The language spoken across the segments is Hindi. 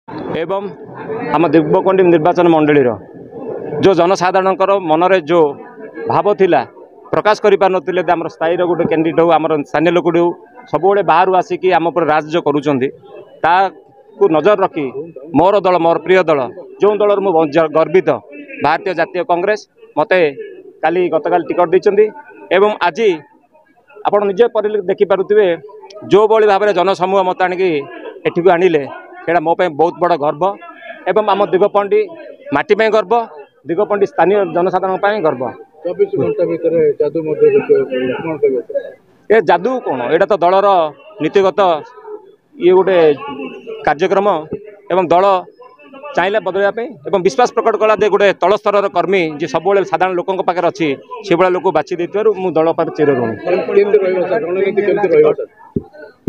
एवं आम दिग्बकंडी निर्वाचन मंडलीर जो जनसाधारण मनरे जो भाव थिला प्रकाश करि पार नथिले आम स्थायी गोटे कैंडिडेट हो आम स्थानीय लोक हो सब बाहर आसिक आम पर राज करुँच को नजर रखी मोर दल मोर प्रिय दल जो दल मु गर्वित भारतीय जातीय कांग्रेस मते काली गतकाल टिकट देइचंदी एवं आज आपण निजे देखिपे जो बड़ी भाव में जनसमूह मत आणिकी एठिक आणिले सेटा मो बहुत बड़ गर्व एवं आम दिगपंडी माटी में गर्व दिगपंडी स्थानीय जनसाधारण गर्व। 24 घंटा भीतर जादू ए जादू कौन एटा तो दलर नीतिगत ये गोटे कार्यक्रम एवं दल चाहिए बदलवाई एवं विश्वास प्रकट कला दे गोटे तल स्तर कर्मी जी सब साधारण लोकों पाखे अच्छी से भाया लोक बाछी मु दल पर चिर ऋणी।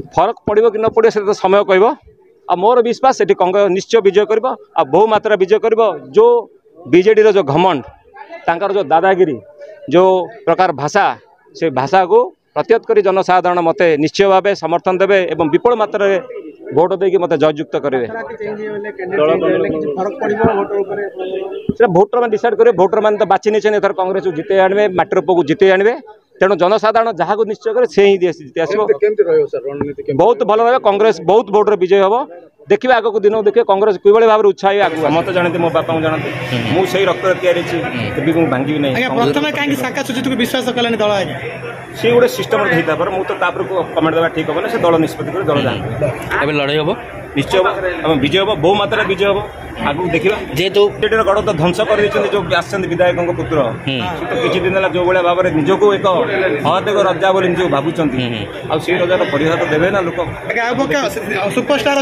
फरक पड़ो कि न पड़ो से तो समय कह आ मोर विश्वास से कांग्रेस निश्चय विजय कर बहु मात्रा विजय कर जो बीजेडी जो घमंड तांकर जो दादागिरी जो प्रकार भाषा से भाषा को प्रतिहत कर जनसाधारण मते निश्चय भाव समर्थन देवे एवं विपुल मात्रा भोट देकी मते जययुक्त करेंगे। भोटर मैंने डिसाइड करेंगे भोटर मैंने तो बाची नहीं थर कांग्रेस को जिते आने माटर को जिते आने तेणु जनसाधारण जहाँ को निश्चय करे से ही जीते आस बहुत भल रहा कांग्रेस बहुत भोटर विजय हम देखिए आगक दिन देखिए कांग्रेस किभली भाव में उत्साही आगे समस्त जानते मो बापा जानते मुझे रक्त भांगी नहीं विश्वास कलानी दल सी गोटे सिस्टम होता पर मुझे कमेंट देवा ठीक हम से दल निष्पत्ति कर दल जानते लड़ाई हम निश्चय हम विजय हम बहु मात्रा विजय हम आगू देखा जेहेतु गढ़ तो ध्वंस कर आसछन्ति विधायकों पुत्र तो किसी दिन है जो भाया भाव में निजक एक हदेव रजा बोली निज भावुंट आई रजार परिहार तो देवे ना लोक सुपरस्टार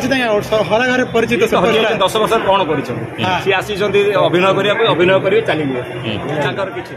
हरा घर परिचित 10 वर्ष कौन कर सी आसी अभिनय करने अभिनय करेंगे चलिए किसी